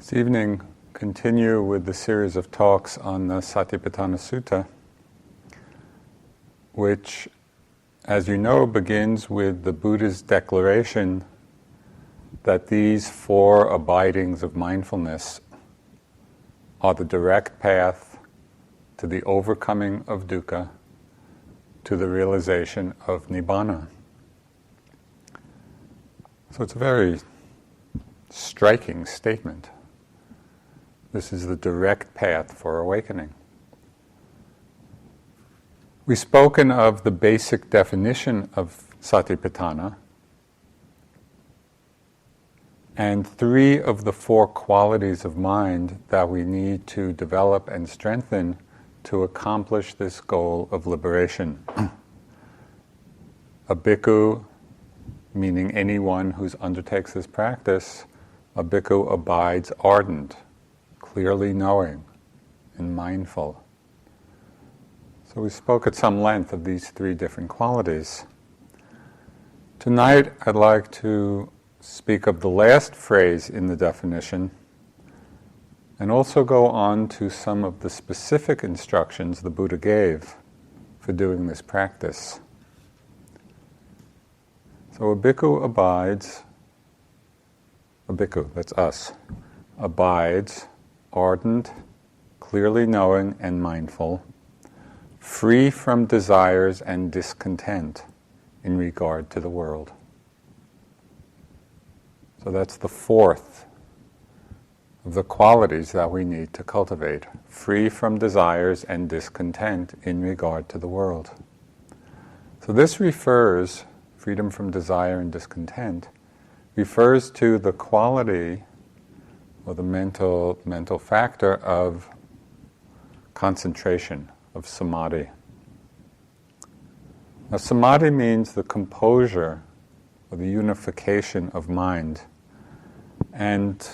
This evening, continue with the series of talks on the Satipatthana Sutta, which, as you know, begins with the Buddha's declaration that these four abidings of mindfulness are the direct path to the overcoming of dukkha, to the realization of nibbana. So it's a very striking statement. This is the direct path for awakening. We've spoken of the basic definition of Satipatthana, and three of the four qualities of mind that we need to develop and strengthen to accomplish this goal of liberation. A bhikkhu, meaning anyone who undertakes this practice, a bhikkhu abides ardent, clearly knowing, and mindful. So we spoke at some length of these three different qualities. Tonight I'd like to speak of the last phrase in the definition and also go on to some of the specific instructions the Buddha gave for doing this practice. So a bhikkhu abides, a bhikkhu, that's us, abides ardent, clearly knowing and mindful, free from desires and discontent in regard to the world. So that's the fourth of the qualities that we need to cultivate, free from desires and discontent in regard to the world. So this refers, freedom from desire and discontent, refers to the quality or the mental factor of concentration, of Samadhi. Now Samadhi means the composure or the unification of mind. And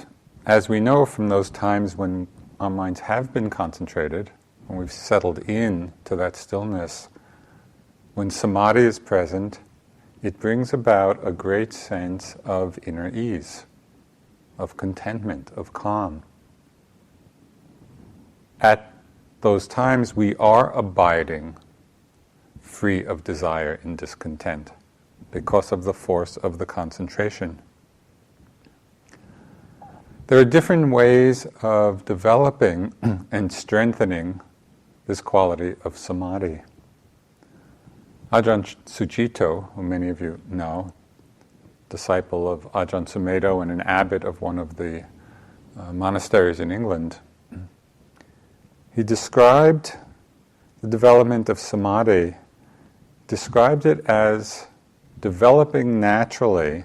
as we know from those times when our minds have been concentrated, when we've settled in to that stillness, when Samadhi is present, it brings about a great sense of inner ease, of contentment, of calm. At those times we are abiding free of desire and discontent because of the force of the concentration. There are different ways of developing and strengthening this quality of Samadhi. Ajahn Sucitto, who many of you know, disciple of Ajahn Sumedho and an abbot of one of the monasteries in England, he described the development of Samadhi, described it as developing naturally,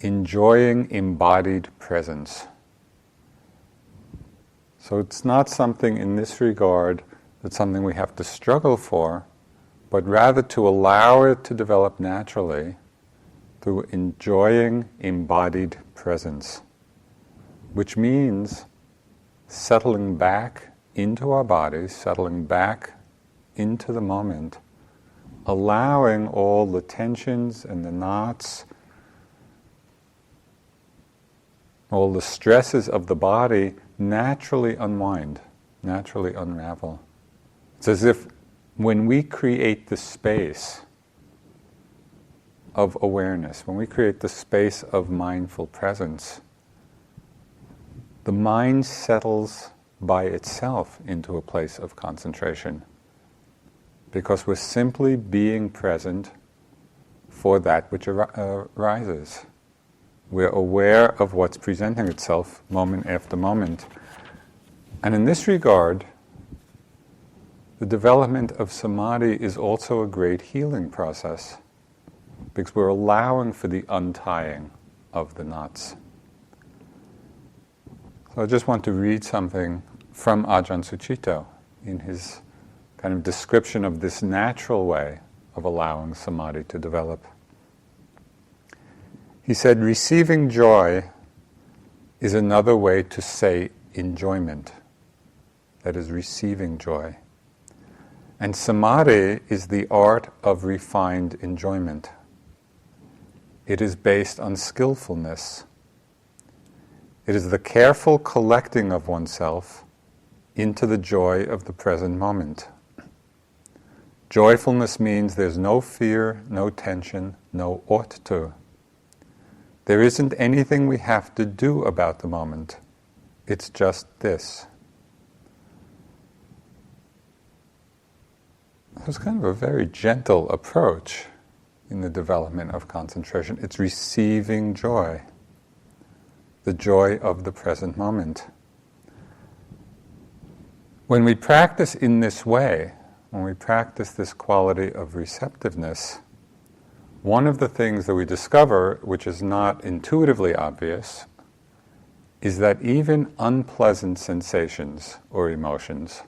enjoying embodied presence. So it's not something in this regard that's something we have to struggle for, but rather to allow it to develop naturally through enjoying embodied presence, which means settling back into our bodies, settling back into the moment, allowing all the tensions and the knots, all the stresses of the body naturally unwind, naturally unravel. It's as if when we create the space of awareness, when we create the space of mindful presence, the mind settles by itself into a place of concentration because we're simply being present for that which arises. We're aware of what's presenting itself moment after moment. And in this regard, the development of Samadhi is also a great healing process because we're allowing for the untying of the knots. So I just want to read something from Ajahn Sucitto in his kind of description of this natural way of allowing Samadhi to develop. He said, receiving joy is another way to say enjoyment. That is, receiving joy. And Samadhi is the art of refined enjoyment. It is based on skillfulness. It is the careful collecting of oneself into the joy of the present moment. Joyfulness means there's no fear, no tension, no ought to. There isn't anything we have to do about the moment. It's just this. It's kind of a very gentle approach in the development of concentration. It's receiving joy, the joy of the present moment. When we practice in this way, when we practice this quality of receptiveness, one of the things that we discover, which is not intuitively obvious, is that even unpleasant sensations or emotions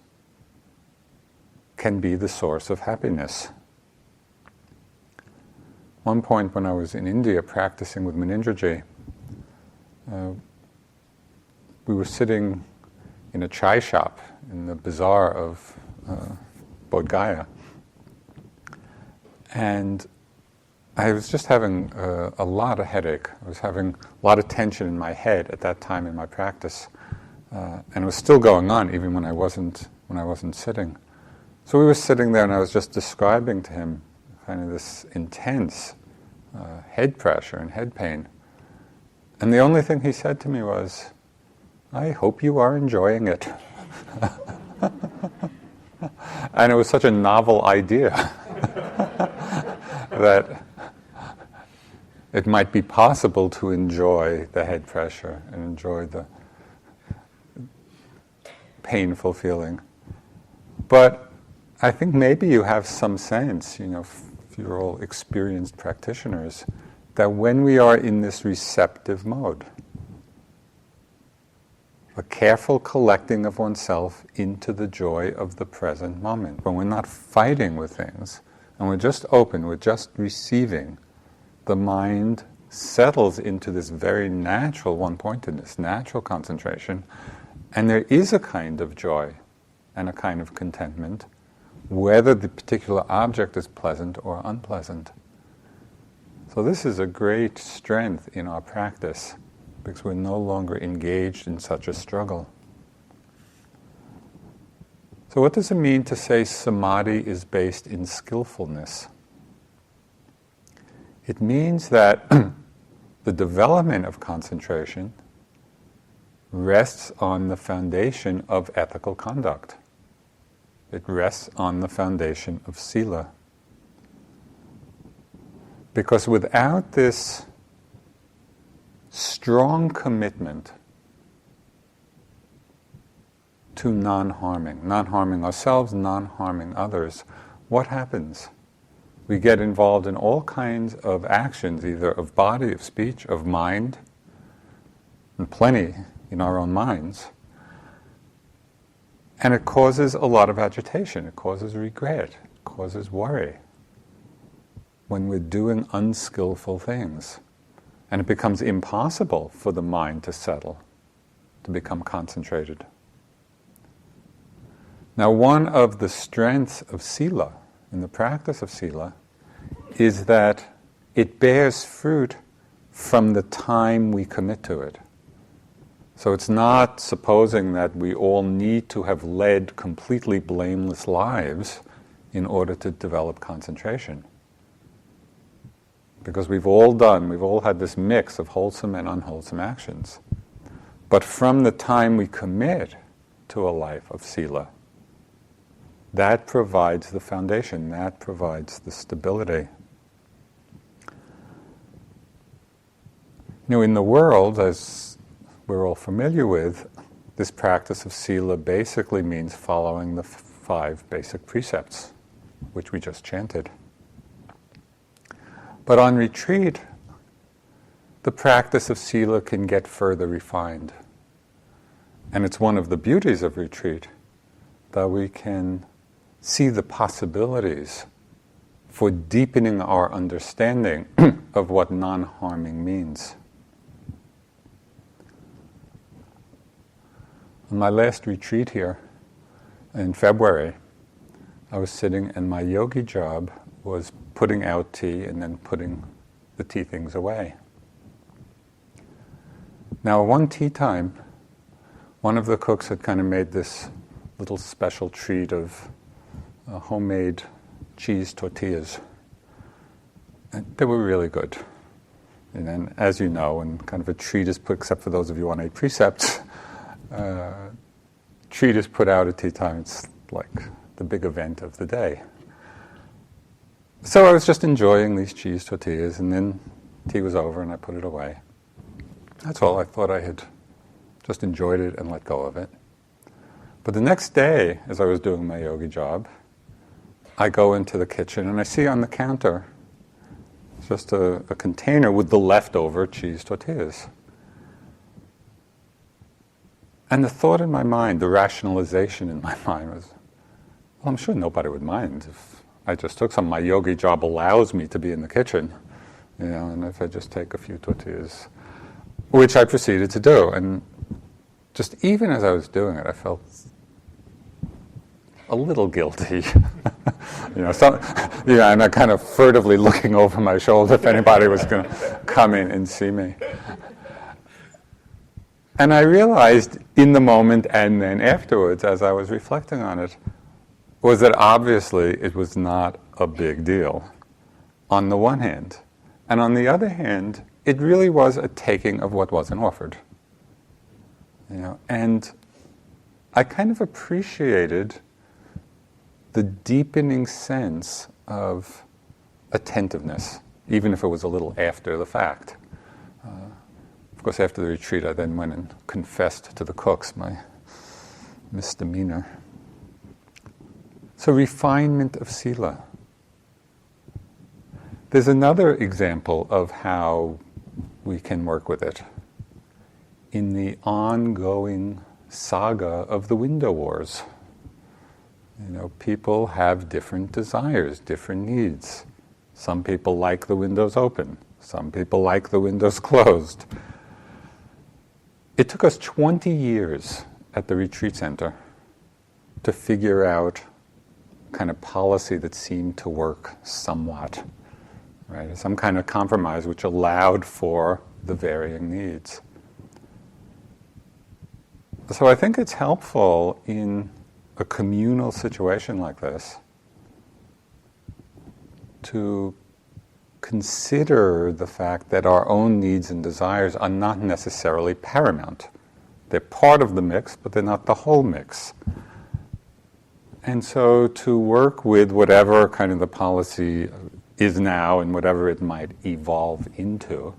can be the source of happiness. One point when I was in India practicing with Munindraji, we were sitting in a chai shop in the bazaar of Bodh Gaya, and I was just having a lot of headache. I was having a lot of tension in my head at that time in my practice, and it was still going on even when I wasn't sitting. So we were sitting there, and I was just describing to him kind of this intense head pressure and head pain. And the only thing he said to me was, "I hope you are enjoying it." And it was such a novel idea that it might be possible to enjoy the head pressure and enjoy the painful feeling. But I think maybe you have some sense, if you're all experienced practitioners, that when we are in this receptive mode, a careful collecting of oneself into the joy of the present moment, when we're not fighting with things, and we're just open, we're just receiving, the mind settles into this very natural one-pointedness, natural concentration, and there is a kind of joy and a kind of contentment, whether the particular object is pleasant or unpleasant. So this is a great strength in our practice, because we're no longer engaged in such a struggle. So what does it mean to say samadhi is based in skillfulness? It means that the development of concentration rests on the foundation of ethical conduct. It rests on the foundation of sila. Because without this strong commitment to non-harming ourselves, non-harming others, what happens? We get involved in all kinds of actions, either of body, of speech, of mind, and plenty in our own minds. And it causes a lot of agitation, it causes regret, it causes worry when we're doing unskillful things. And it becomes impossible for the mind to settle, to become concentrated. Now, one of the strengths of sila, in the practice of sila, is that it bears fruit from the time we commit to it. So it's not supposing that we all need to have led completely blameless lives in order to develop concentration. Because we've all had this mix of wholesome and unwholesome actions. But from the time we commit to a life of sila, that provides the foundation, that provides the stability. In the world, as we're all familiar with, this practice of sila basically means following the 5 basic precepts, which we just chanted. But on retreat, the practice of sila can get further refined. And it's one of the beauties of retreat that we can see the possibilities for deepening our understanding of what non-harming means. On my last retreat here in February, I was sitting and my yogi job was putting out tea and then putting the tea things away. Now, one tea time, one of the cooks had kind of made this little special treat of homemade cheese tortillas. And they were really good. And then, as you know, and kind of a treat is put, except for those of you on 8 precepts, treat is put out at tea time. It's like the big event of the day. So I was just enjoying these cheese tortillas, and then tea was over and I put it away. That's all. I thought I had just enjoyed it and let go of it. But the next day, as I was doing my yogi job, I go into the kitchen and I see on the counter just a container with the leftover cheese tortillas. And the thought in my mind, the rationalization in my mind was, well, I'm sure nobody would mind if I just took some. My yogi job allows me to be in the kitchen, and if I just take a few tortillas, which I proceeded to do. And just even as I was doing it, I felt a little guilty. And I'm kind of furtively looking over my shoulder if anybody was going to come in and see me. And I realized in the moment and then afterwards, as I was reflecting on it, was that obviously it was not a big deal on the one hand. And on the other hand, it really was a taking of what wasn't offered. And I kind of appreciated the deepening sense of attentiveness, even if it was a little after the fact. Of course, after the retreat, I then went and confessed to the cooks my misdemeanor. So, refinement of sila. There's another example of how we can work with it in the ongoing saga of the window wars. People have different desires, different needs. Some people like the windows open. Some people like the windows closed. It took us 20 years at the retreat center to figure out kind of policy that seemed to work somewhat, right? Some kind of compromise which allowed for the varying needs. So I think it's helpful in a communal situation like this to consider the fact that our own needs and desires are not necessarily paramount. They're part of the mix, but they're not the whole mix. And so to work with whatever kind of the policy is now and whatever it might evolve into,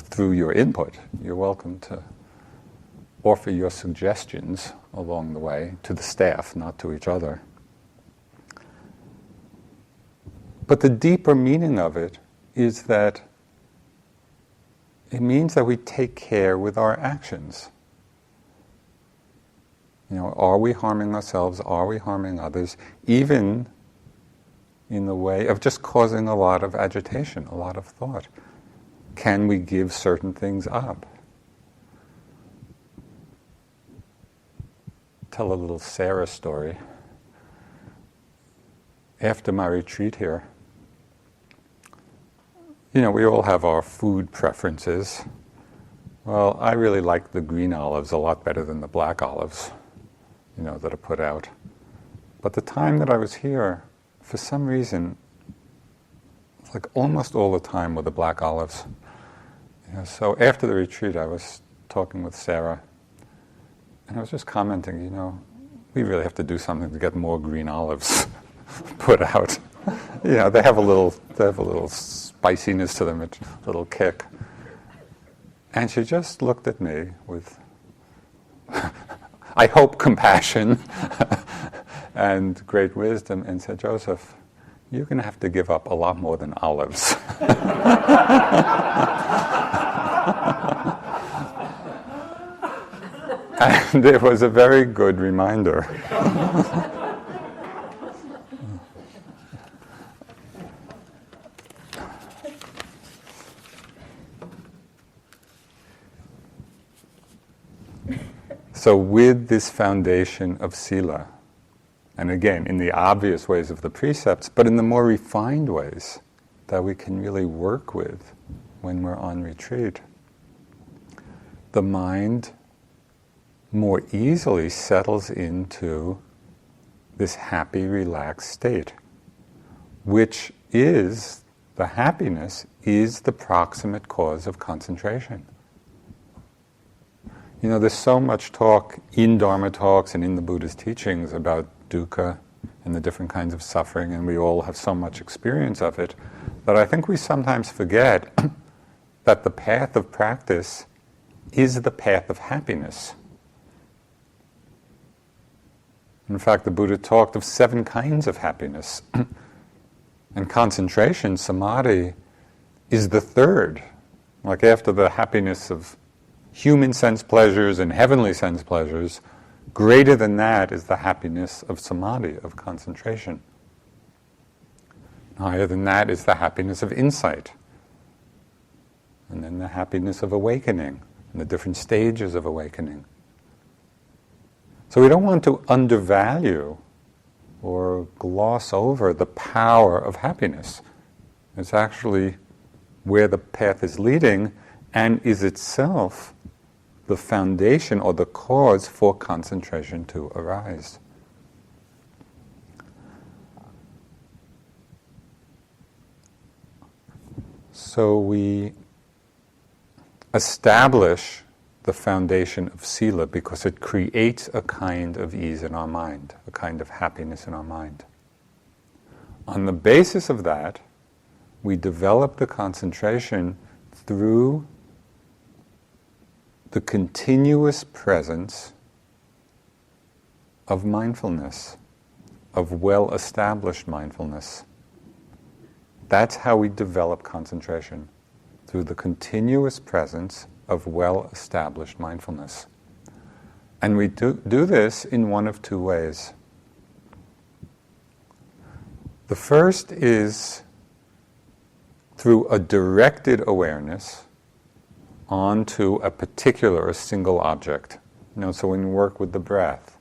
through your input, you're welcome to offer your suggestions along the way to the staff, not to each other. But the deeper meaning of it is that it means that we take care with our actions. Are we harming ourselves? Are we harming others? Even in the way of just causing a lot of agitation, a lot of thought. Can we give certain things up? Tell a little Sarah story. After my retreat here, we all have our food preferences. Well, I really like the green olives a lot better than the black olives, that are put out. But the time that I was here, for some reason, like almost all the time were the black olives. So after the retreat, I was talking with Sarah, and I was just commenting, we really have to do something to get more green olives put out. They have a little spiciness to them, a little kick. And she just looked at me with, I hope, compassion and great wisdom, and said, Joseph, you're going to have to give up a lot more than olives. And it was a very good reminder. So with this foundation of sila, and again, in the obvious ways of the precepts, but in the more refined ways that we can really work with when we're on retreat, the mind more easily settles into this happy, relaxed state, which is, the happiness is the proximate cause of concentration. You know, there's so much talk in Dharma talks and in the Buddha's teachings about dukkha and the different kinds of suffering, and we all have so much experience of it, that I think we sometimes forget that the path of practice is the path of happiness. In fact, the Buddha talked of 7 kinds of happiness. And concentration, samadhi, is the third. Like after the happiness of human sense pleasures and heavenly sense pleasures, greater than that is the happiness of samadhi, of concentration. Higher than that is the happiness of insight. And then the happiness of awakening, and the different stages of awakening. So we don't want to undervalue or gloss over the power of happiness. It's actually where the path is leading and is itself the foundation or the cause for concentration to arise. So we establish the foundation of sila because it creates a kind of ease in our mind, a kind of happiness in our mind. On the basis of that, we develop the concentration through the continuous presence of mindfulness, of well-established mindfulness. That's how we develop concentration, through the continuous presence of well-established mindfulness. And we do this in one of 2 ways. The first is through a directed awareness onto a particular, a single object. You know, so when we work with the breath,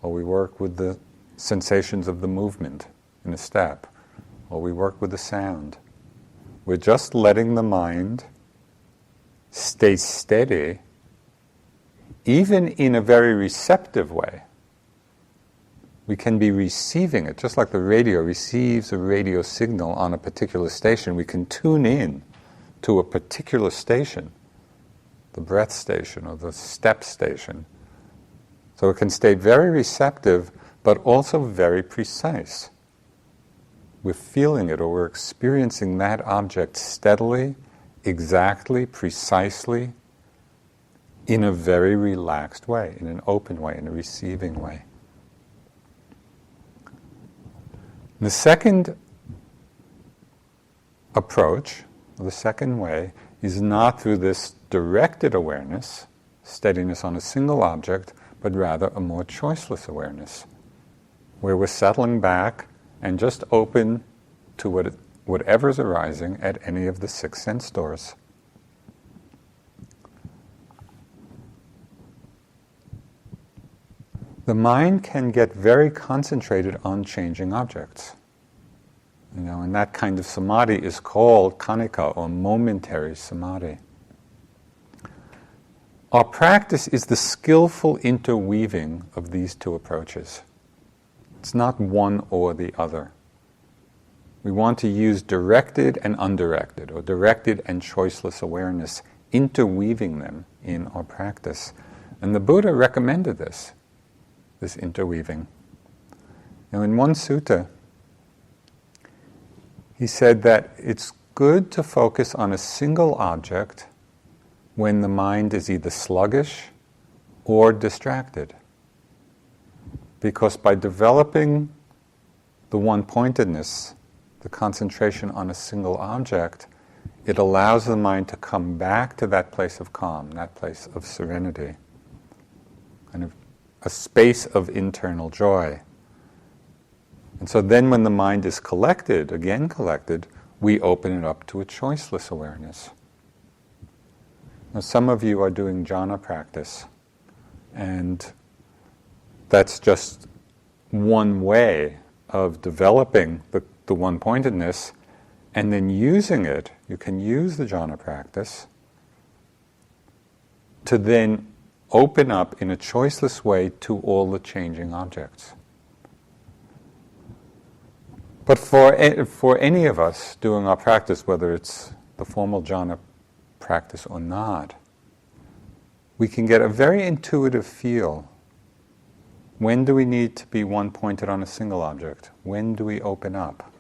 or we work with the sensations of the movement in a step, or we work with the sound, we're just letting the mind stay steady, even in a very receptive way. We can be receiving it, just like the radio receives a radio signal on a particular station. We can tune in to a particular station, the breath station or the step station. So it can stay very receptive, but also very precise. We're feeling it, or we're experiencing that object steadily, exactly, precisely, in a very relaxed way, in an open way, in a receiving way. The second approach, or the second way, is not through this directed awareness, steadiness on a single object, but rather a more choiceless awareness, where we're settling back and just open to whatever's arising at any of the 6 sense doors. The mind can get very concentrated on changing objects. You know, and that kind of samadhi is called Kanika, or momentary samadhi. Our practice is the skillful interweaving of these 2 approaches. It's not one or the other. We want to use directed and undirected, or directed and choiceless awareness, interweaving them in our practice. And the Buddha recommended this interweaving. Now, in one sutta, he said that it's good to focus on a single object when the mind is either sluggish or distracted. Because by developing the one-pointedness, the concentration on a single object, it allows the mind to come back to that place of calm, that place of serenity, kind of a space of internal joy. And so then when the mind is collected, again collected, we open it up to a choiceless awareness. Now, some of you are doing jhana practice, and that's just one way of developing the one-pointedness, and then using it. You can use the jhana practice to then open up in a choiceless way to all the changing objects. But for any of us doing our practice, whether it's the formal jhana practice or not, we can get a very intuitive feel. When do we need to be one-pointed on a single object? When do we open up?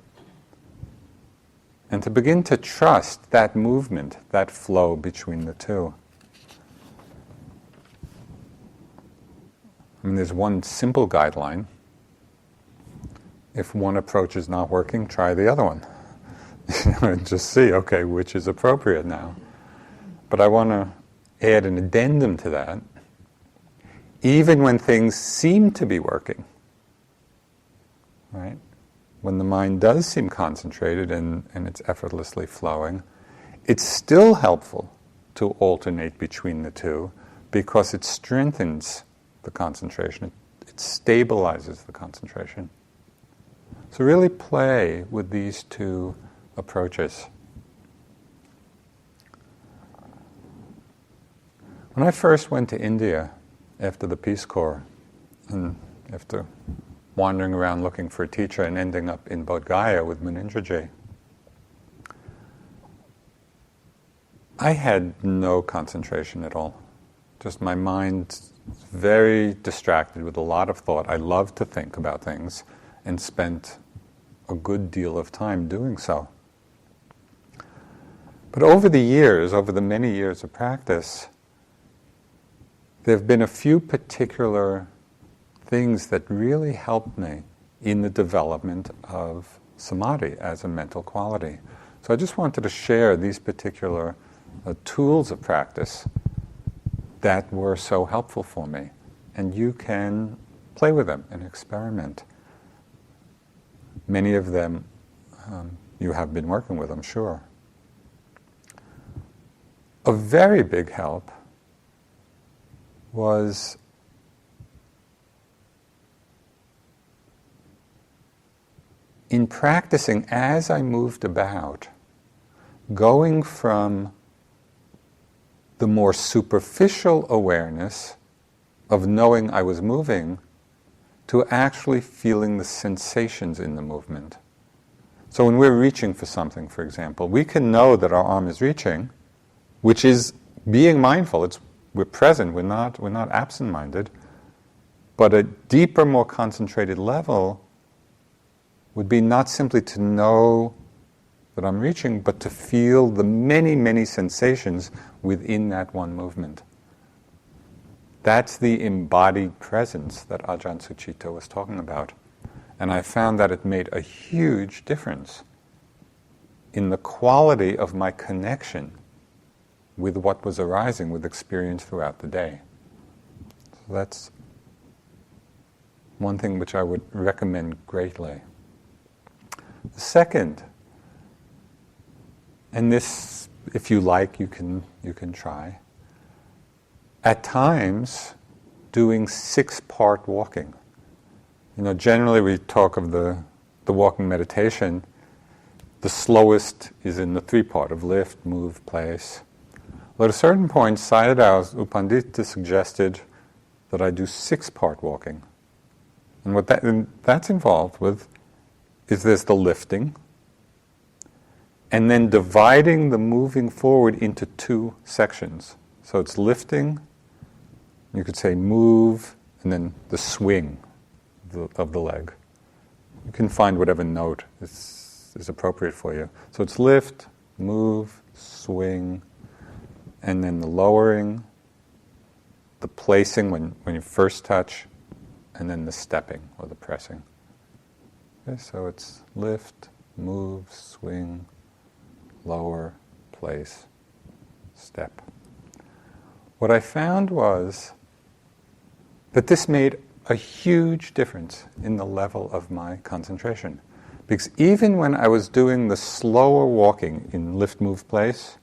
And to begin to trust that movement, that flow between the two. I mean, there's one simple guideline. If one approach is not working, try the other one. And just see, okay, which is appropriate now. But I want to add an addendum to that. Even when things seem to be working, right? When the mind does seem concentrated and it's effortlessly flowing, it's still helpful to alternate between the two because it strengthens the concentration. It stabilizes the concentration. So really play with these two approaches. When I first went to India after the Peace Corps, and after wandering around looking for a teacher and ending up in Bodh Gaya with Munindraji, I had no concentration at all. Just my mind very distracted with a lot of thought. I loved to think about things and spent a good deal of time doing so. But over the years, over the many years of practice, there have been a few particular things that really helped me in the development of samadhi as a mental quality. So I just wanted to share these particular tools of practice that were so helpful for me. And you can play with them and experiment. Many of them you have been working with, I'm sure. A very big help was in practicing as I moved about, going from the more superficial awareness of knowing I was moving to actually feeling the sensations in the movement. So when we're reaching for something, for example, we can know that our arm is reaching, which is being mindful. We're present, we're not absent-minded, but a deeper, more concentrated level would be not simply to know that I'm reaching, but to feel the many, many sensations within that one movement. That's the embodied presence that Ajahn Sucitto was talking about. And I found that it made a huge difference in the quality of my connection with what was arising with experience throughout the day. So that's one thing which I would recommend greatly. The second, and this, if you like, you can try. At times, doing 6-part walking. Generally we talk of the walking meditation. The slowest is in the 3-part of lift, move, place. But at a certain point, Sayadaw U Pandita suggested that I do 6-part walking. And what that's involved with is there's the lifting, and then dividing the moving forward into 2 sections. So it's lifting, you could say move, and then the swing of the leg. You can find whatever note is appropriate for you. So it's lift, move, swing, and then the lowering, the placing when you first touch, and then the stepping or the pressing. Okay, so it's lift, move, swing, lower, place, step. What I found was that this made a huge difference in the level of my concentration. Because even when I was doing the slower walking in lift, move, place,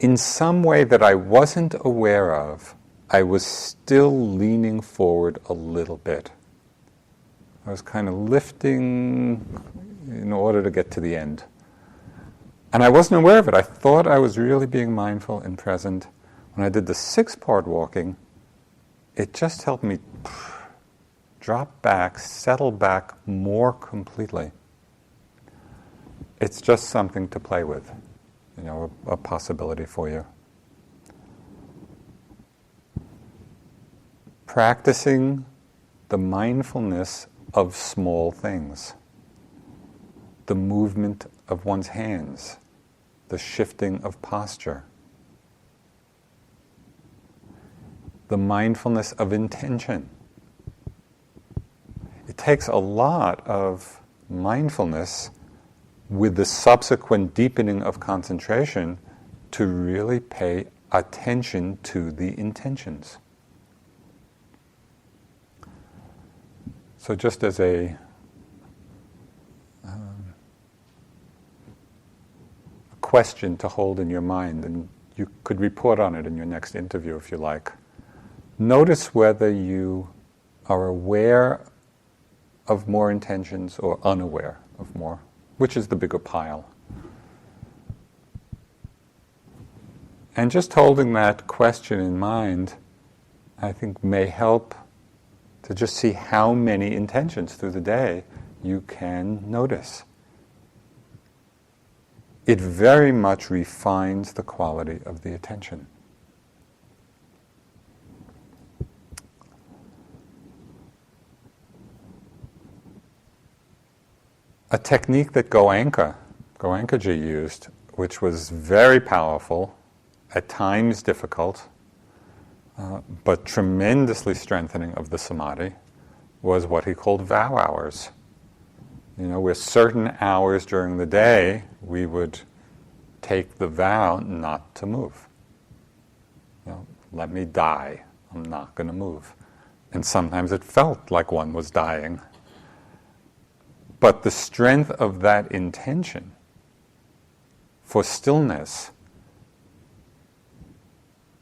in some way that I wasn't aware of, I was still leaning forward a little bit. I was kind of lifting in order to get to the end. And I wasn't aware of it. I thought I was really being mindful and present. When I did the 6-part walking, it just helped me drop back, settle back more completely. It's just something to play with, a possibility for you. Practicing the mindfulness of small things, the movement of one's hands, the shifting of posture, the mindfulness of intention. It takes a lot of mindfulness with the subsequent deepening of concentration to really pay attention to the intentions. So just as a question to hold in your mind, and you could report on it in your next interview if you like. Notice whether you are aware of more intentions or unaware of more. Which is the bigger pile? And just holding that question in mind, I think may help to just see how many intentions through the day you can notice. It very much refines the quality of the attention. A technique that Goenkaji used, which was very powerful, at times difficult, but tremendously strengthening of the samadhi, was what he called vow hours. Where certain hours during the day we would take the vow not to move. Let me die, I'm not going to move. And sometimes it felt like one was dying. But the strength of that intention for stillness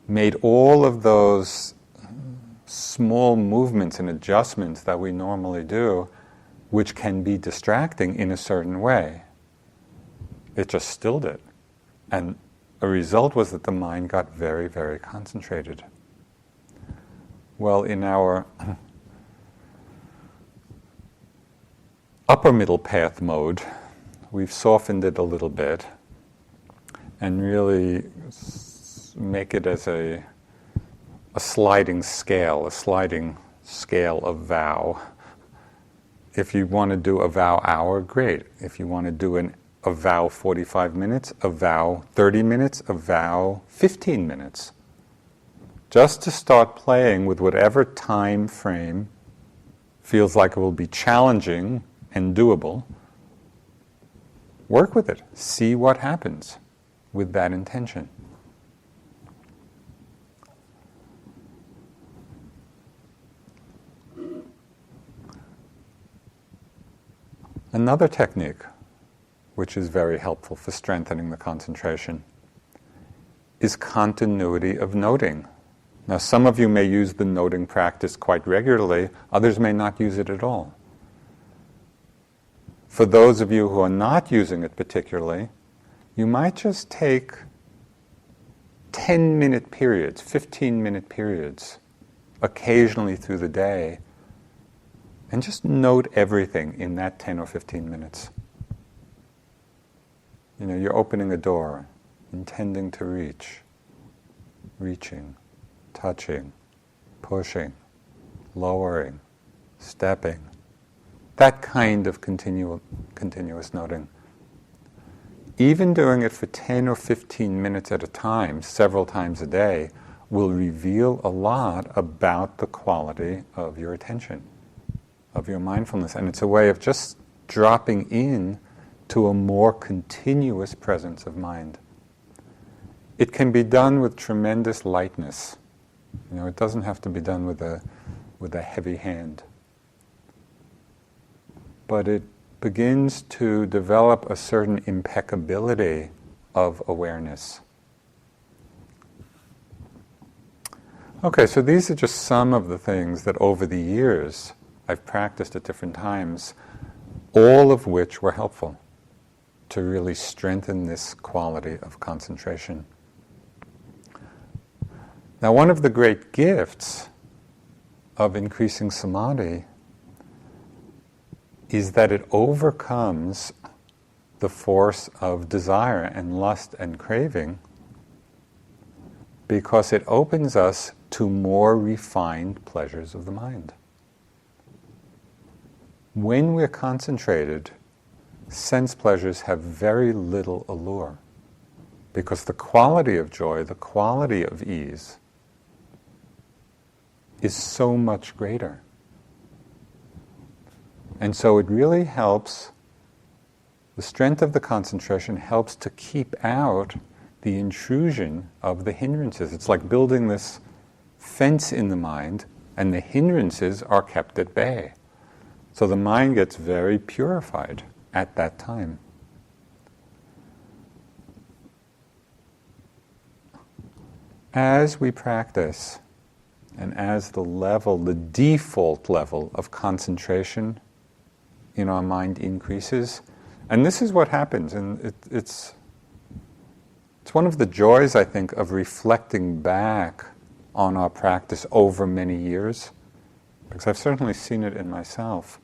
made all of those small movements and adjustments that we normally do, which can be distracting in a certain way, it just stilled it. And a result was that the mind got very, very concentrated. Well, in our upper middle path mode, we've softened it a little bit and really make it as a sliding scale of vow. If you want to do a vow hour, great. If you want to do a vow 45 minutes, a vow 30 minutes, a vow 15 minutes. Just to start playing with whatever time frame feels like it will be challenging and doable. Work with it. See what happens with that intention. Another technique, which is very helpful for strengthening the concentration, is continuity of noting. Now, some of you may use the noting practice quite regularly, others may not use it at all. For those of you who are not using it particularly, you might just take 10-minute periods, 15-minute periods, occasionally through the day, and just note everything in that 10 or 15 minutes. You're opening a door, intending to reach, reaching, touching, pushing, lowering, stepping. That kind of continuous noting. Even doing it for 10 or 15 minutes at a time, several times a day, will reveal a lot about the quality of your attention, of your mindfulness. And it's a way of just dropping in to a more continuous presence of mind. It can be done with tremendous lightness. It doesn't have to be done with a heavy hand. But it begins to develop a certain impeccability of awareness. Okay, so these are just some of the things that over the years I've practiced at different times, all of which were helpful. to really strengthen this quality of concentration. Now, one of the great gifts of increasing samadhi is that it overcomes the force of desire and lust and craving, because it opens us to more refined pleasures of the mind. When we're concentrated, sense pleasures have very little allure, because the quality of joy, the quality of ease, is so much greater. And so it really helps, the strength of the concentration helps to keep out the intrusion of the hindrances. It's like building this fence in the mind, and the hindrances are kept at bay. So the mind gets very purified at that time. As we practice, and as the default level of concentration in our mind increases, and this is what happens, and it's one of the joys, I think, of reflecting back on our practice over many years, because I've certainly seen it in myself,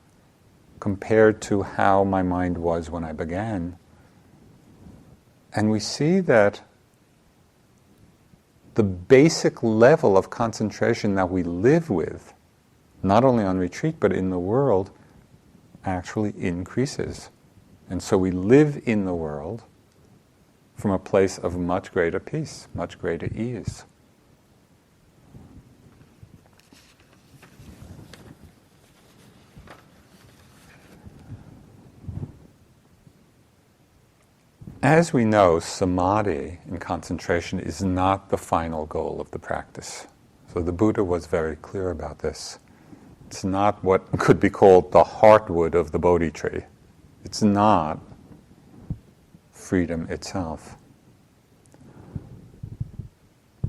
compared to how my mind was when I began. And we see that the basic level of concentration that we live with, not only on retreat but in the world, actually increases. And so we live in the world from a place of much greater peace, much greater ease. As we know, samadhi and concentration is not the final goal of the practice. So the Buddha was very clear about this. It's not what could be called the heartwood of the Bodhi tree. It's not freedom itself.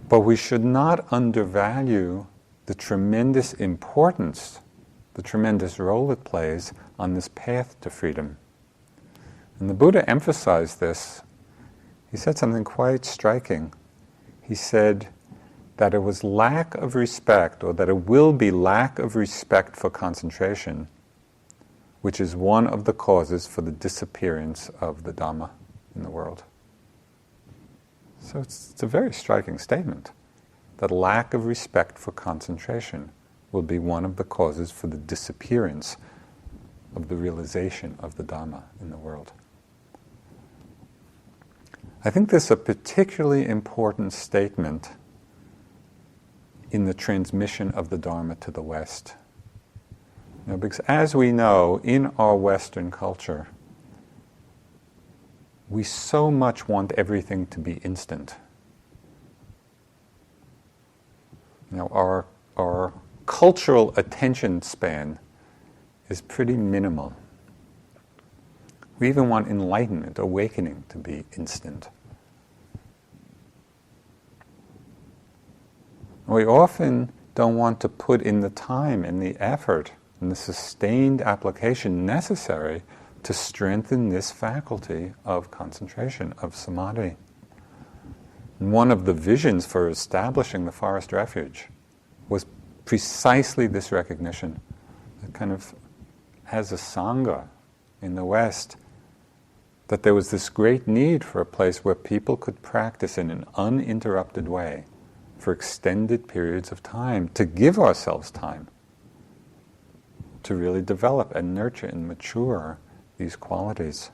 But we should not undervalue the tremendous importance, the tremendous role it plays on this path to freedom. And the Buddha emphasized this. He said something quite striking. He said that it was lack of respect, or that it will be lack of respect for concentration, which is one of the causes for the disappearance of the Dhamma in the world. So it's a very striking statement, that lack of respect for concentration will be one of the causes for the disappearance of the realization of the Dhamma in the world. I think this is a particularly important statement in the transmission of the Dharma to the West. Because as we know, in our Western culture, we so much want everything to be instant. Our cultural attention span is pretty minimal. We even want enlightenment, awakening, to be instant. We often don't want to put in the time and the effort and the sustained application necessary to strengthen this faculty of concentration, of samadhi. And one of the visions for establishing the forest refuge was precisely this recognition, that kind of, as a Sangha in the West, that there was this great need for a place where people could practice in an uninterrupted way for extended periods of time, to give ourselves time to really develop and nurture and mature these qualities.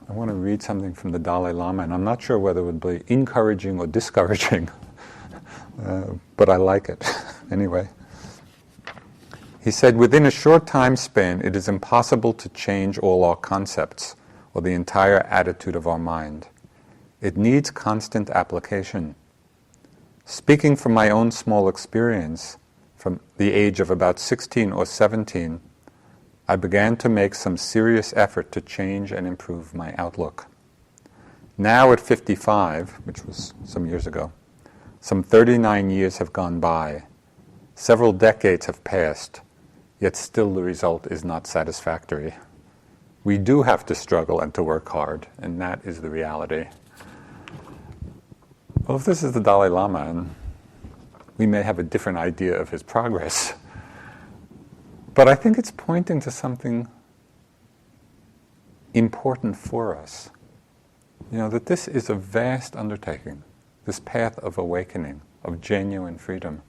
I want to read something from the Dalai Lama, and I'm not sure whether it would be encouraging or discouraging, but I like it anyway. He said, "Within a short time span, it is impossible to change all our concepts or the entire attitude of our mind. It needs constant application. Speaking from my own small experience, from the age of about 16 or 17, I began to make some serious effort to change and improve my outlook. Now at 55, which was some years ago, some 39 years have gone by. Several decades have passed, yet still the result is not satisfactory. We do have to struggle and to work hard, and that is the reality. Well, if this is the Dalai Lama, and we may have a different idea of his progress, but I think it's pointing to something important for us. That this is a vast undertaking, this path of awakening, of genuine freedom.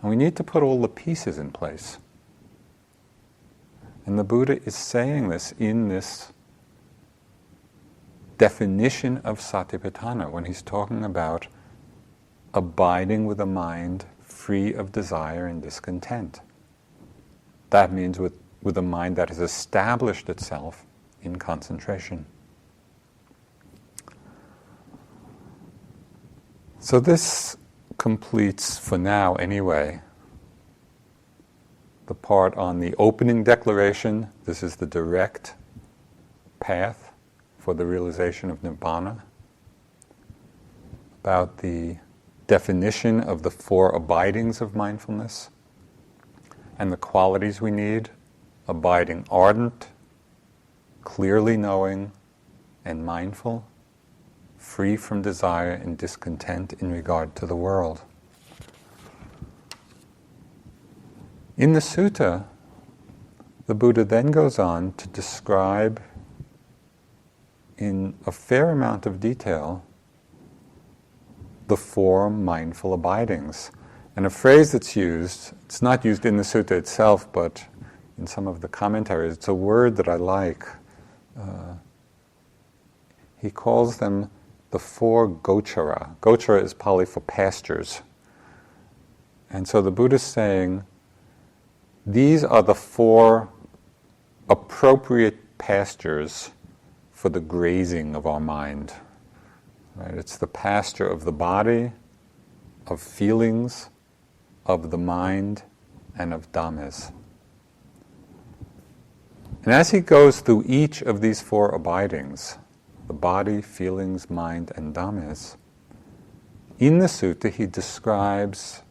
And we need to put all the pieces in place. And the Buddha is saying this in this definition of Satipatthana when he's talking about abiding with a mind free of desire and discontent. That means with a mind that has established itself in concentration. So this completes, for now anyway, the part on the opening declaration. This is the direct path for the realization of Nibbana. About the definition of the four abidings of mindfulness and the qualities we need: abiding ardent, clearly knowing, and mindful, free from desire and discontent in regard to the world. In the sutta, the Buddha then goes on to describe in a fair amount of detail the four mindful abidings. And a phrase that's used, it's not used in the sutta itself, but in some of the commentaries, it's a word that I like. He calls them the four gochara. Gochara is Pali for pastures. And so the Buddha is saying, these are the four appropriate pastures for the grazing of our mind. Right? It's the pasture of the body, of feelings, of the mind, and of dhammas. And as he goes through each of these four abidings, the body, feelings, mind, and dhammas, in the sutta he describes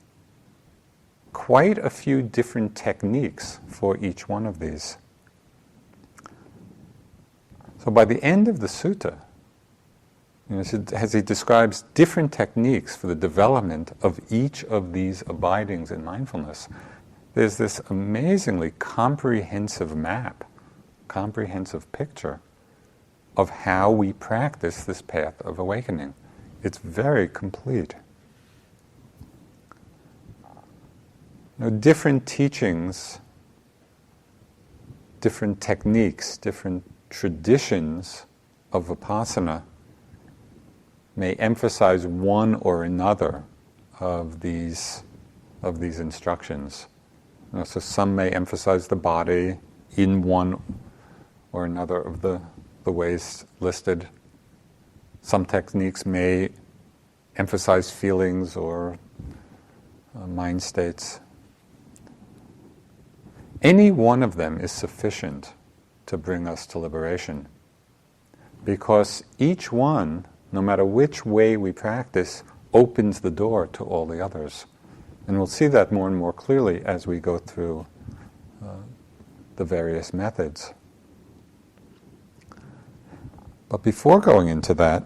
quite a few different techniques for each one of these. So by the end of the sutta, as he describes different techniques for the development of each of these abidings in mindfulness, there's this amazingly comprehensive map, comprehensive picture of how we practice this path of awakening. It's very complete. Different teachings, different techniques, different traditions of Vipassana may emphasize one or another of these instructions. So some may emphasize the body in one or another of the ways listed. Some techniques may emphasize feelings or mind states. Any one of them is sufficient to bring us to liberation, because each one, no matter which way we practice, opens the door to all the others. And we'll see that more and more clearly as we go through the various methods. But before going into that,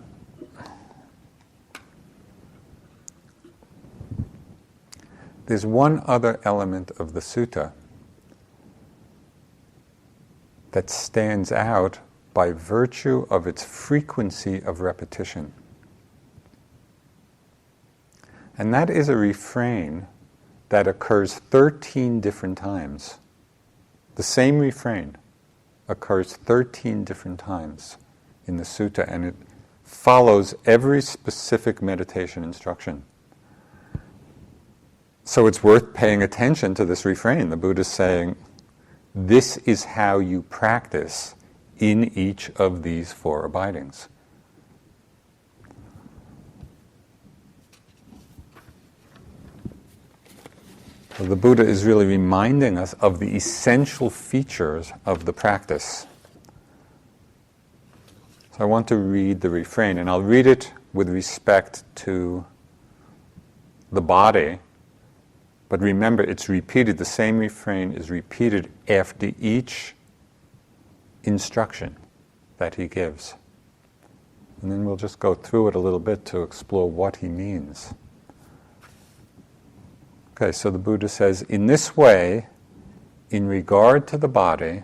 there's one other element of the sutta that stands out by virtue of its frequency of repetition. And that is a refrain that occurs 13 different times. The same refrain occurs 13 different times in the sutta, and it follows every specific meditation instruction. So it's worth paying attention to this refrain. The Buddha is saying, this is how you practice in each of these four abidings. So the Buddha is really reminding us of the essential features of the practice. So I want to read the refrain, and I'll read it with respect to the body, But remember, it's repeated, the same refrain is repeated after each instruction that he gives. And then we'll just go through it a little bit to explore what he means. Okay, so the Buddha says, in this way, in regard to the body,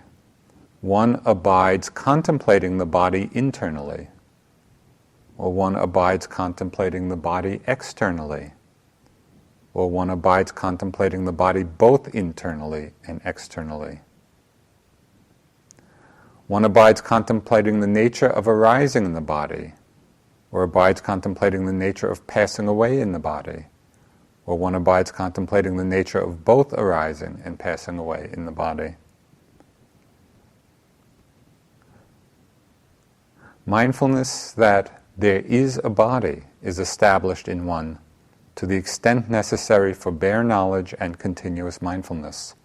one abides contemplating the body internally, or one abides contemplating the body externally, or one abides contemplating the body both internally and externally. One abides contemplating the nature of arising in the body, or abides contemplating the nature of passing away in the body, or one abides contemplating the nature of both arising and passing away in the body. Mindfulness that there is a body is established in one to the extent necessary for bare knowledge and continuous mindfulness,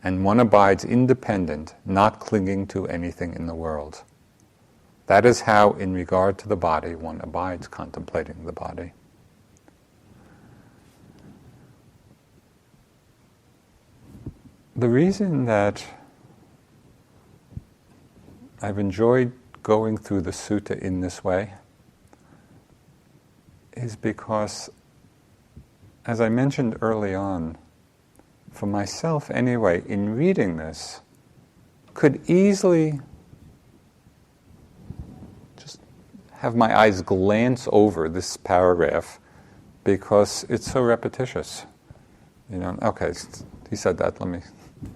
and one abides independent, not clinging to anything in the world. That is how, in regard to the body, one abides contemplating the body. The reason that I've enjoyed going through the sutta in this way is because, as I mentioned early on, for myself anyway, in reading this, could easily just have my eyes glance over this paragraph because it's so repetitious. Okay, he said that,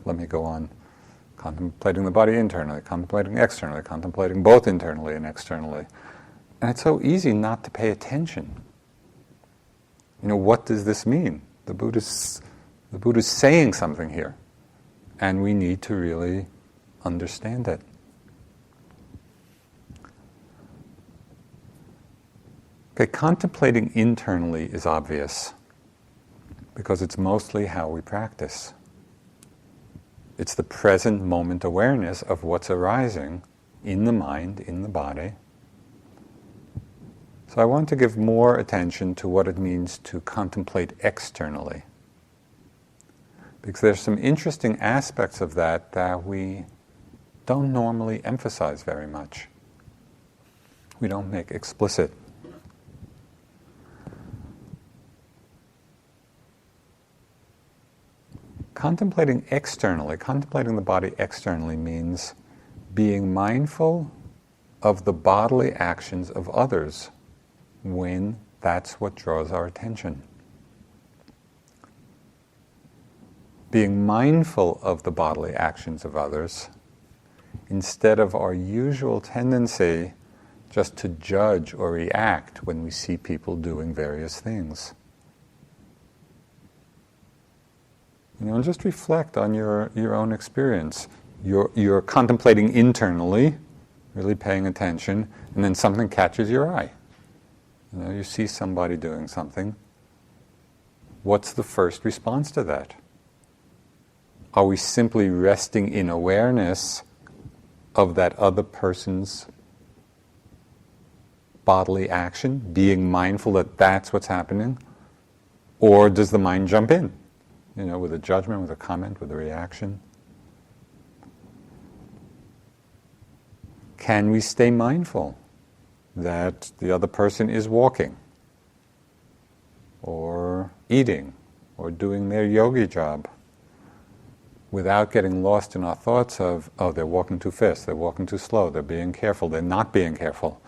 let me go on. Contemplating the body internally, contemplating externally, contemplating both internally and externally. And it's so easy not to pay attention. What does this mean? The Buddha's saying something here, and we need to really understand it. Okay, contemplating internally is obvious, because it's mostly how we practice. It's the present moment awareness of what's arising in the mind, in the body. So I want to give more attention to what it means to contemplate externally, because there's some interesting aspects of that that we don't normally emphasize very much. We don't make explicit. Contemplating externally, contemplating the body externally means being mindful of the bodily actions of others when that's what draws our attention. Being mindful of the bodily actions of others instead of our usual tendency just to judge or react when we see people doing various things. And just reflect on your own experience. You're contemplating internally, really paying attention, and then something catches your eye. You see somebody doing something. What's the first response to that? Are we simply resting in awareness of that other person's bodily action, being mindful that that's what's happening? Or does the mind jump in? With a judgment, with a comment, with a reaction. Can we stay mindful that the other person is walking, or eating, or doing their yogi job, without getting lost in our thoughts of, they're walking too fast, they're walking too slow, they're being careful, they're not being careful.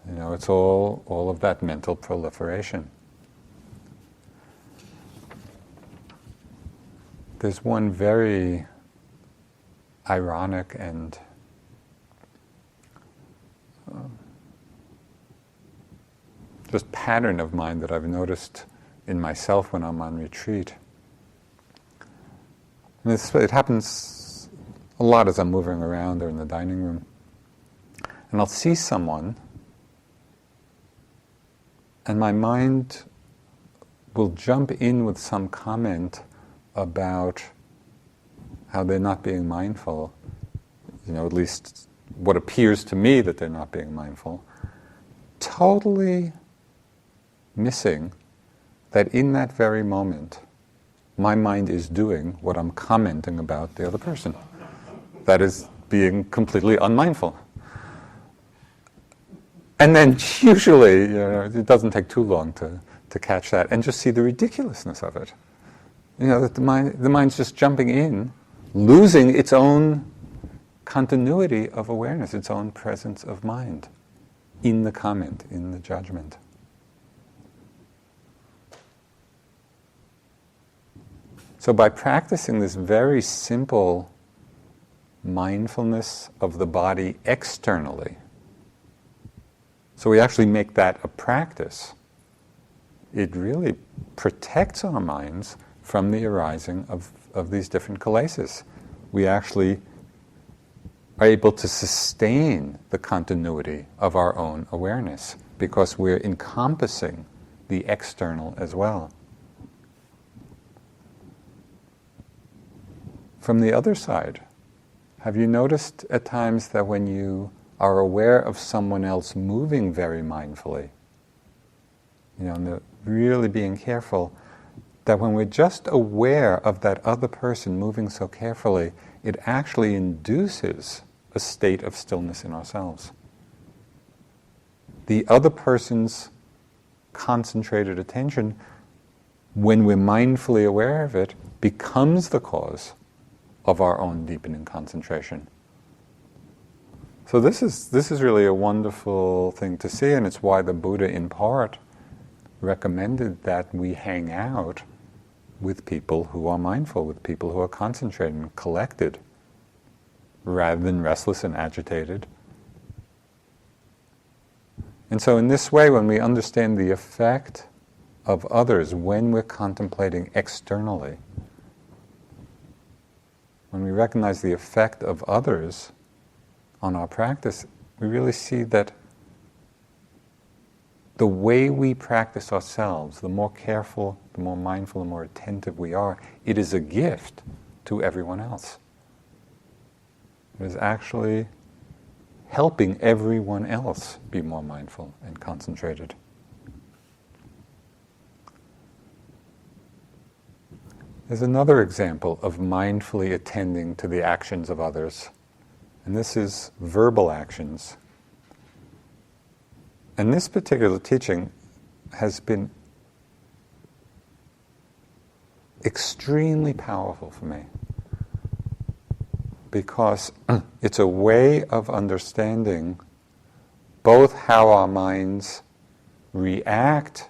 It's all of that mental proliferation. There's one very ironic and just pattern of mine that I've noticed in myself when I'm on retreat. And it happens a lot as I'm moving around or in the dining room. And I'll see someone, and my mind will jump in with some comment about how they're not being mindful, at least what appears to me that they're not being mindful, totally missing that in that very moment my mind is doing what I'm commenting about the other person. That is being completely unmindful. And then usually, it doesn't take too long to catch that and just see the ridiculousness of it. That the mind's just jumping in, losing its own continuity of awareness, its own presence of mind in the comment, in the judgment. So by practicing this very simple mindfulness of the body externally, so we actually make that a practice, it really protects our minds from the arising of these different kilesas. We actually are able to sustain the continuity of our own awareness because we're encompassing the external as well. From the other side, have you noticed at times that when you are aware of someone else moving very mindfully, and really being careful, that when we're just aware of that other person moving so carefully, it actually induces a state of stillness in ourselves. The other person's concentrated attention, when we're mindfully aware of it, becomes the cause of our own deepening concentration. So this is really a wonderful thing to see, and it's why the Buddha in part recommended that we hang out with people who are mindful, with people who are concentrated and collected, rather than restless and agitated. And so in this way, when we understand the effect of others when we're contemplating externally, when we recognize the effect of others on our practice, we really see that the way we practice ourselves, the more careful, the more mindful, the more attentive we are, it is a gift to everyone else. It is actually helping everyone else be more mindful and concentrated. There's another example of mindfully attending to the actions of others, and this is verbal actions. And this particular teaching has been extremely powerful for me because it's a way of understanding both how our minds react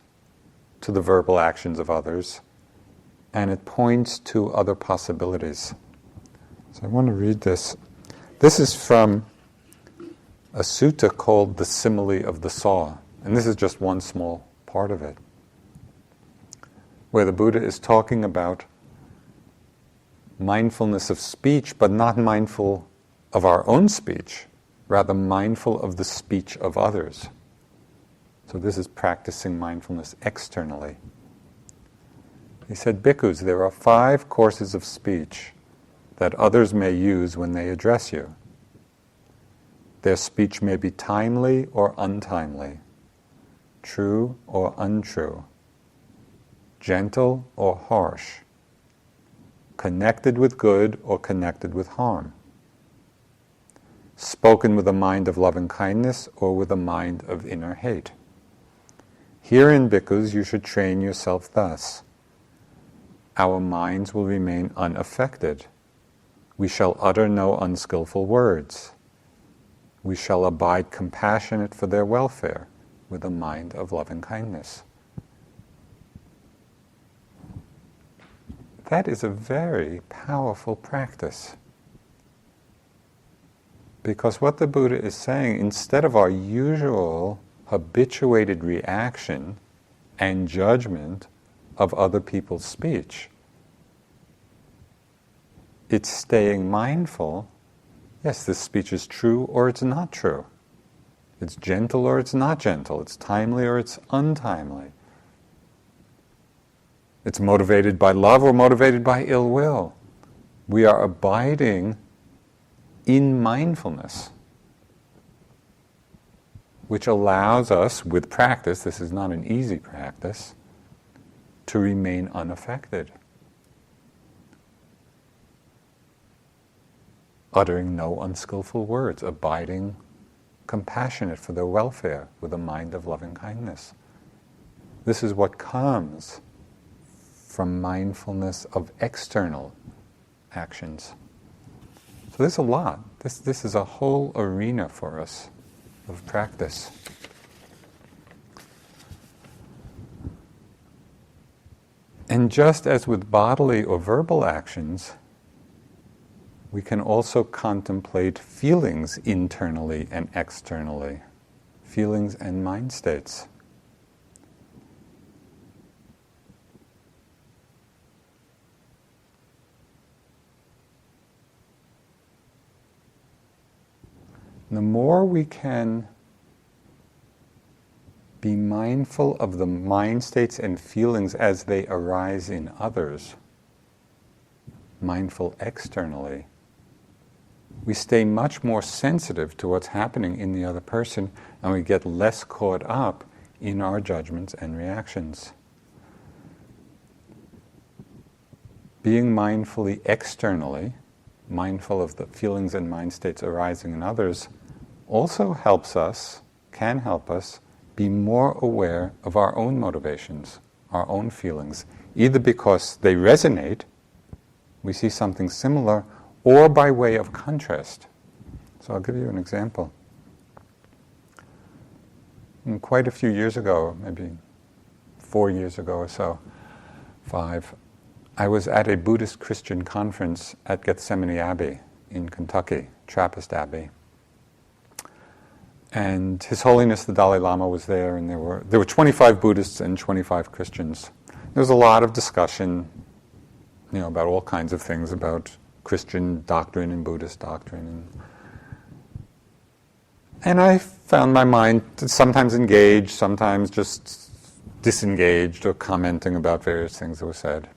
to the verbal actions of others, and it points to other possibilities. So I want to read this. This is from a sutta called the Simile of the Saw, and this is just one small part of it, where the Buddha is talking about mindfulness of speech, but not mindful of our own speech, rather mindful of the speech of others. So this is practicing mindfulness externally. He said, "Bhikkhus, there are 5 courses of speech that others may use when they address you. Their speech may be timely or untimely, true or untrue, gentle or harsh, connected with good or connected with harm, spoken with a mind of loving kindness or with a mind of inner hate. Herein, bhikkhus, you should train yourself thus. Our minds will remain unaffected. We shall utter no unskillful words. We shall abide compassionate for their welfare with a mind of loving kindness." That is a very powerful practice. Because what the Buddha is saying, instead of our usual habituated reaction and judgment of other people's speech, it's staying mindful. Yes, this speech is true or it's not true. It's gentle or it's not gentle. It's timely or it's untimely. It's motivated by love or motivated by ill will. We are abiding in mindfulness, which allows us, with practice, this is not an easy practice, to remain unaffected. uttering no unskillful words, abiding compassionate for their welfare with a mind of loving kindness. This is what comes from mindfulness of external actions. So there's a lot. This is a whole arena for us of practice. And just as with bodily or verbal actions, we can also contemplate feelings internally and externally, feelings and mind states. The more we can be mindful of the mind states and feelings as they arise in others, mindful externally, we stay much more sensitive to what's happening in the other person, and we get less caught up in our judgments and reactions. Being mindfully externally, mindful of the feelings and mind states arising in others, also can help us be more aware of our own motivations, our own feelings, either because they resonate, we see something similar, or by way of contrast. So I'll give you an example. Quite a few years ago, maybe 4 years ago or so, 5, I was at a Buddhist Christian conference at Gethsemane Abbey in Kentucky, Trappist Abbey. And His Holiness the Dalai Lama was there, and there were 25 Buddhists and 25 Christians. There was a lot of discussion, about all kinds of things, about Christian doctrine and Buddhist doctrine. And I found my mind sometimes engaged, sometimes just disengaged or commenting about various things that were said.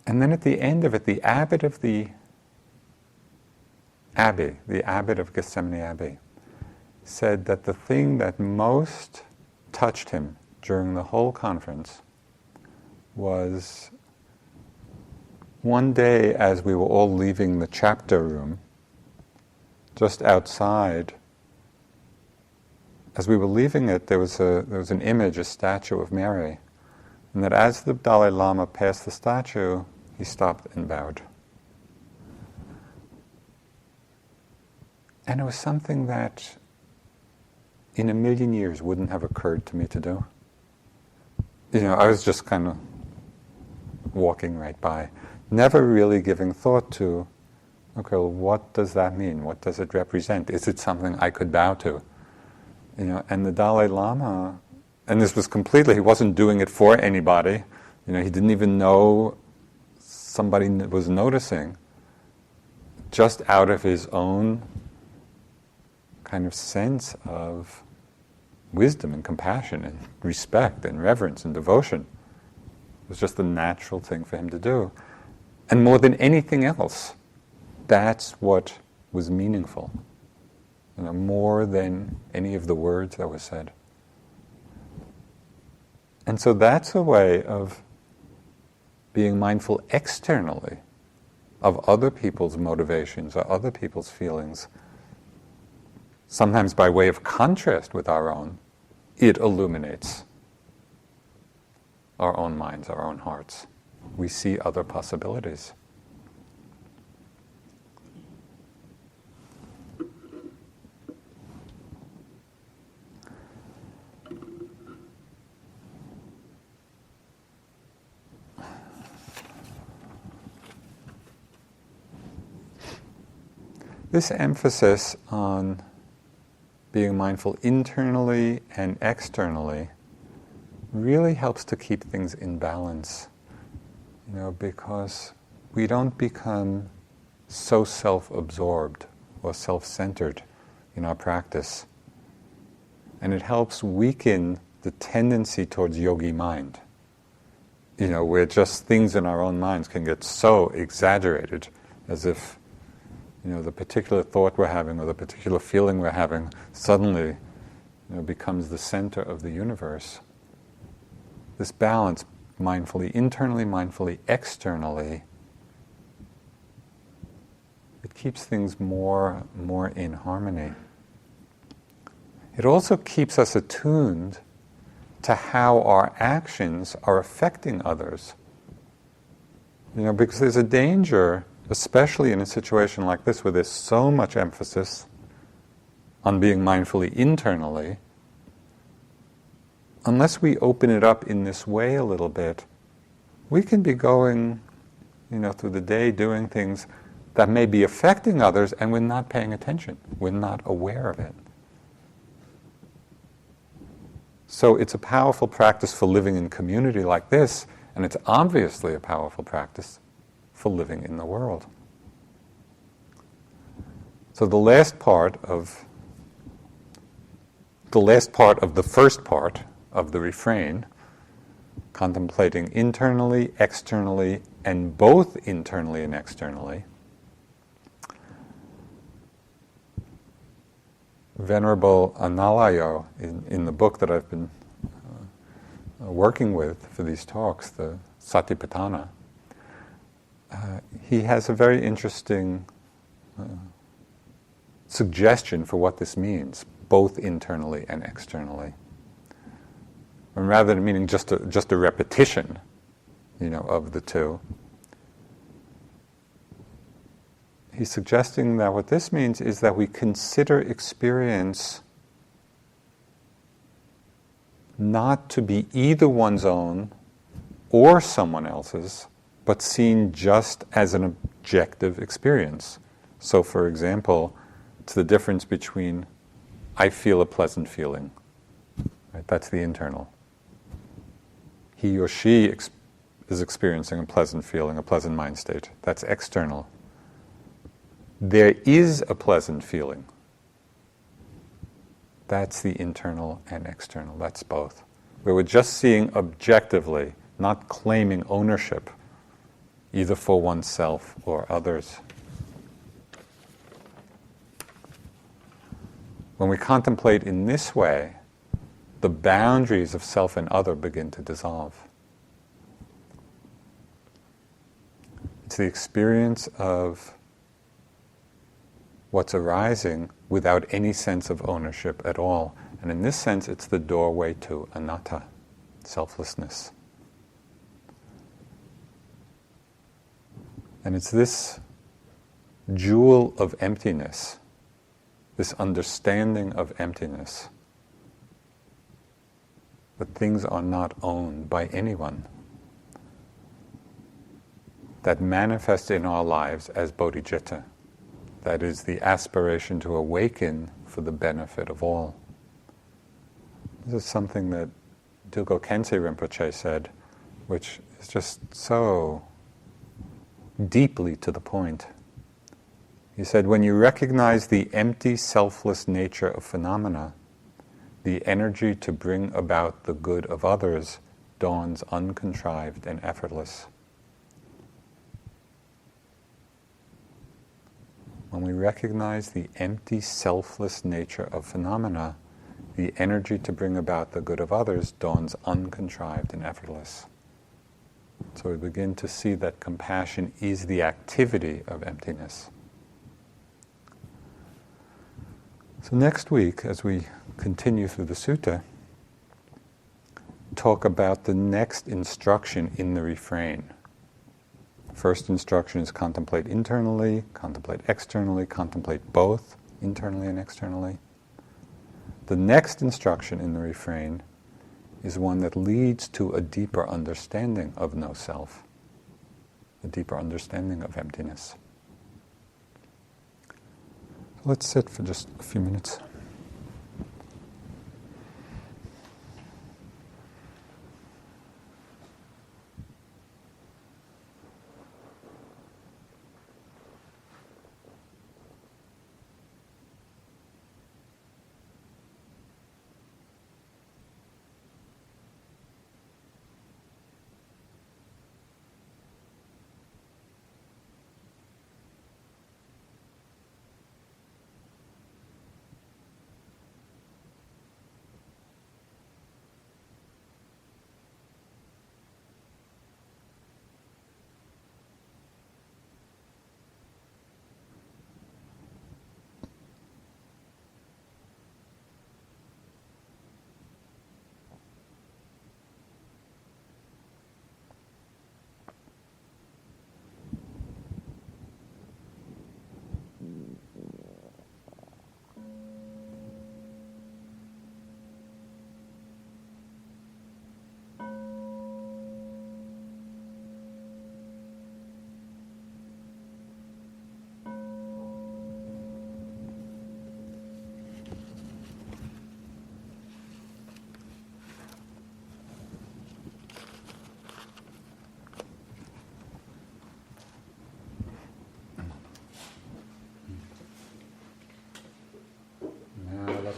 And then at the end of it, the abbot of Gethsemane Abbey, said that the thing that most touched him during the whole conference was one day as we were all leaving the chapter room, just outside, as we were leaving it, there was an image, a statue of Mary, and that as the Dalai Lama passed the statue, he stopped and bowed. And it was something that in a million years wouldn't have occurred to me to do. I was just kind of walking right by, never really giving thought to, okay, well, what does that mean? What does it represent? Is it something I could bow to? And the Dalai Lama, and this was completely, he wasn't doing it for anybody. He didn't even know somebody was noticing. Just out of his own kind of sense of wisdom and compassion and respect and reverence and devotion. It was just a natural thing for him to do. And more than anything else, that's what was meaningful. More than any of the words that were said. And so that's a way of being mindful externally of other people's motivations or other people's feelings. Sometimes by way of contrast with our own, it illuminates our own minds, our own hearts. We see other possibilities. This emphasis on being mindful internally and externally really helps to keep things in balance, because we don't become so self-absorbed or self-centered in our practice. And it helps weaken the tendency towards yogi mind, where just things in our own minds can get so exaggerated, as if the particular thought we're having or the particular feeling we're having suddenly becomes the center of the universe. This balance mindfully internally, mindfully externally, it keeps things more in harmony. It also keeps us attuned to how our actions are affecting others. Because there's a danger, especially in a situation like this where there's so much emphasis on being mindfully internally, unless we open it up in this way a little bit, we can be going, through the day doing things that may be affecting others and we're not paying attention. We're not aware of it. So it's a powerful practice for living in community like this, and it's obviously a powerful practice for living in the world. So the last part of the first part of the refrain, contemplating internally, externally, and both internally and externally, Venerable Analayo, in the book that I've been working with for these talks, the Satipatthana, he has a very interesting suggestion for what this means, both internally and externally. And rather than meaning just a repetition, of the two, he's suggesting that what this means is that we consider experience not to be either one's own or someone else's, but seen just as an objective experience. So, for example, it's the difference between I feel a pleasant feeling. Right? That's the internal. He or she is experiencing a pleasant feeling, a pleasant mind state. That's external. There is a pleasant feeling. That's the internal and external. That's both. Where we're just seeing objectively, not claiming ownership, either for oneself or others. When we contemplate in this way, the boundaries of self and other begin to dissolve. It's the experience of what's arising without any sense of ownership at all. And in this sense, it's the doorway to anatta, selflessness. And it's this jewel of emptiness, this understanding of emptiness, that things are not owned by anyone, that manifests in our lives as bodhicitta. That is the aspiration to awaken for the benefit of all. This is something that Dilgo Khyentse Rinpoche said, which is just so deeply to the point. He said, when you recognize the empty, selfless nature of phenomena, the energy to bring about the good of others dawns uncontrived and effortless. When we recognize the empty, selfless nature of phenomena, the energy to bring about the good of others dawns uncontrived and effortless. So we begin to see that compassion is the activity of emptiness. So next week, as we continue through the sutta, talk about the next instruction in the refrain. First instruction is contemplate internally, contemplate externally, contemplate both internally and externally. The next instruction in the refrain is one that leads to a deeper understanding of no self, a deeper understanding of emptiness. Let's sit for just a few minutes.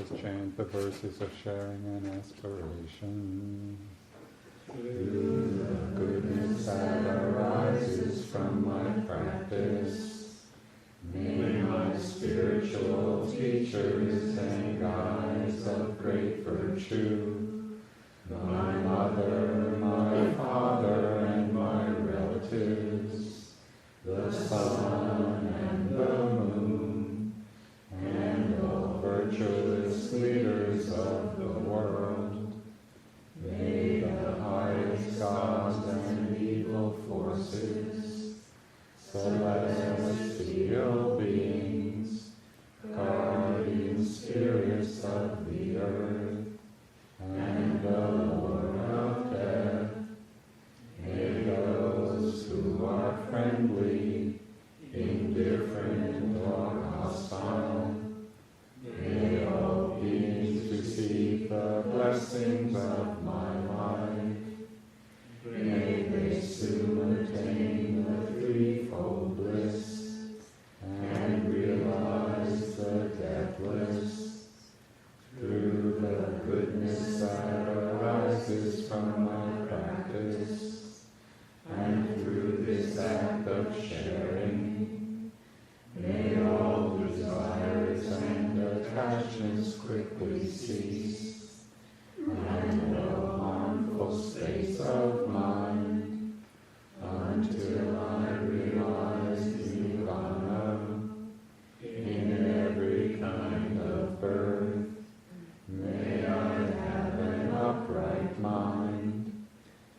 us chant the verses of sharing and aspiration. Through the goodness that arises from my practice, may my spiritual teachers and guides of great virtue, my mother, my father, and my relatives, the sun and the moon, and all virtuous leaders of the world, may the highest gods and evil forces, celestial beings, guardian spirits of the earth, and the Lord of death, may those who are friendly, indifferent, or hostile, may all beings receive the blessings of my life. May they soon attain the threefold bliss and realize the deathless. Through the goodness that arises from my practice, and through this act of sharing, may all desires and attachments quickly cease, and no harmful states of mind, until I realize Nirvana in every kind of birth. May I have an upright mind,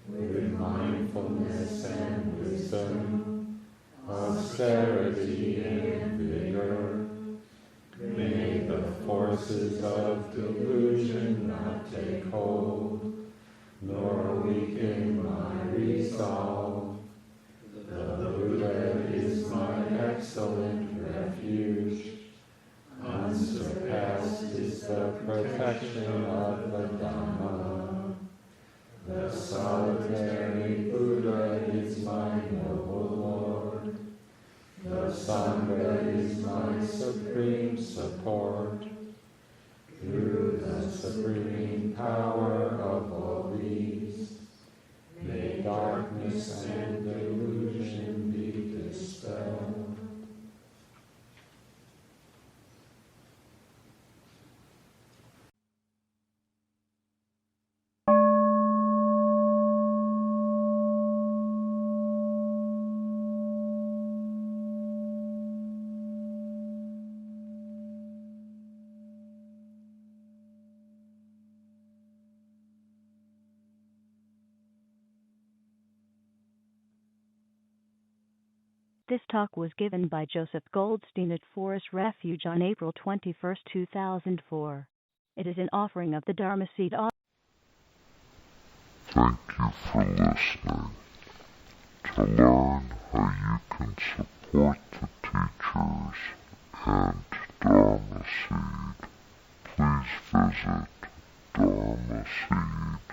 with mindfulness and wisdom, austerity and vigor. May the forces of delusion not take hold, nor weaken my resolve. The Buddha is my excellent refuge. Unsurpassed is the protection of the Dhamma. The solitary Buddha is my noble Lord. The Sangha is my supreme support. Through the supreme power of all these, may darkness and delusion be dispelled. This talk was given by Joseph Goldstein at Forest Refuge on April 21, 2004. It is an offering of the Dharma Seed. Thank you for listening. To learn how you can support the teachers and Dharma Seed, please visit dharmaseed.org.